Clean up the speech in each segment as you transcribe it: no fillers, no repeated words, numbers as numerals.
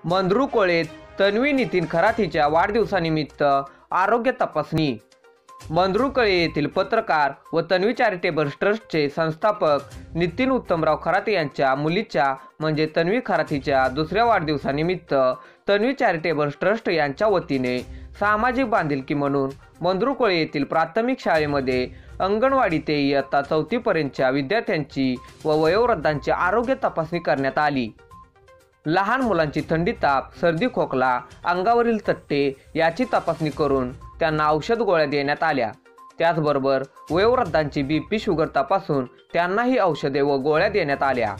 मंद्रुकोळेत तन्वी नितीन खरातीच्या वाढदिवसानिमित्त आरोग्य तपासणी। मंद्रुकोळे येथील पत्रकार व तन्वी चॅरिटेबल ट्रस्टचे संस्थापक नितीन उत्तमराव खराते यांच्या मुलीच्या म्हणजे तन्वी खरातीच्या दुसऱ्या वाढदिवसानिमित्त तन्वी चॅरिटेबल ट्रस्ट यांच्या वतीने सामाजिक बांधिलकी म्हणून मंद्रुकोळे येथील प्राथमिक शाळेमध्ये अंगणवाडी ते इयत्ता 4थी पर्यंतच्या विद्यार्थ्यांची व वयोवृद्धांची आरोग्य तपासणी करण्यात आली। लहान मुलांची थंडी, ताप, सर्दी, खोकला, अंगावरील चट्टे याची तपासणी करून त्यांना औषध गोळ्या देण्यात आल्या। त्याचबरोबर वयोवृद्धांची बीपी, शुगर तपासून त्यांनाही औषधे व गोळ्या देण्यात आल्या।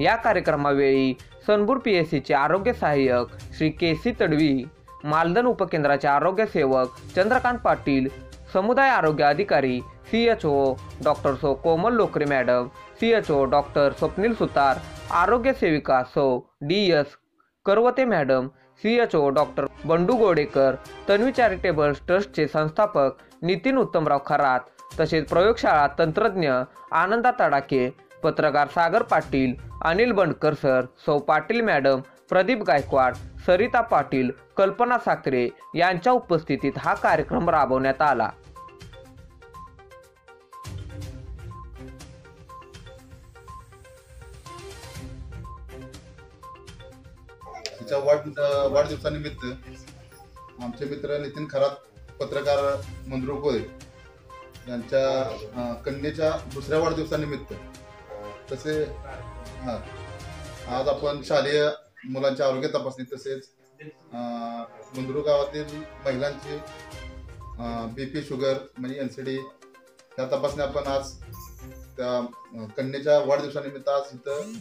या कार्यक्रमावेळी सनपूर पीएससीचे आरोग्य सहाय्यक श्री के.सी. तडवी, मालदन उपकेंद्राचे आरोग्य सेवक चंद्रकांत पाटील, समुदाय आरोग्य अधिकारी CHO डॉक्टर सौ Komal Lokare madam, CHO doctor Swapnil Sutar, आरोग्य सेविका सौ DS Karvate madam, CHO doctor Bandu Godekar, Tanvi charitable ट्रस्टचे संस्थापक नितीन उत्तमराव खरात, तसेच प्रयोगशाळा तंत्रज्ञ आनंदा तडाके, पत्रकार सागर पाटील, अनिल बंडकर सर, सौ पाटील मॅडम, प्रदीप गायकवाड, सरिता पाटील, कल्पना साखरे यांच्या उपस्थितीत हा कार्यक्रम राबवण्यात आला। तिच्या वाढदिवसानिमित्त आमचे मित्र नितीन खरात, पत्रकार मंद्रुकोळे यांच्या कन्येच्या दुसऱ्या वाढदिवसानिमित्त तसे आज आपण शालेय मुलांच्या आरोग्य तपासणी तसेच मंद्रू गावातील महिलांची BP, शुगर म्हणजे NCD या तपासण्या आपण आज त्या कन्येच्या वाढदिवसानिमित्त आज इथं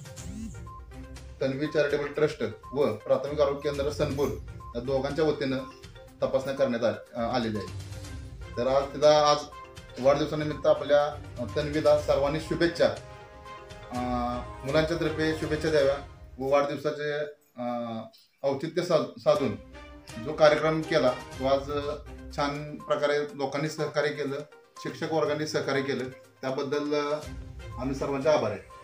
तन्वी चॅरिटेबल ट्रस्ट व प्राथमिक आरोग्य केंद्र सनपूर या दोघांच्या वतीनं तपासण्या करण्यात आलेल्या आहे। तर आज तिला आज वाढदिवसानिमित्त आपल्या तन्वीला सर्वांनी शुभेच्छा, मुलांच्या तर्फे शुभेच्छा द्याव्या व वाढदिवसाचे औचित्य साधून जो कार्यक्रम केला तो आज छान प्रकारे लोकांनी सहकार्य केलं, शिक्षक वर्गांनी सहकार्य केलं, त्याबद्दल आम्ही सर्वांचे आभार आहे।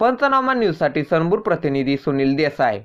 पंचनामा न्यूजसाठी सनपूर प्रतिनिधी सुनील देसाई।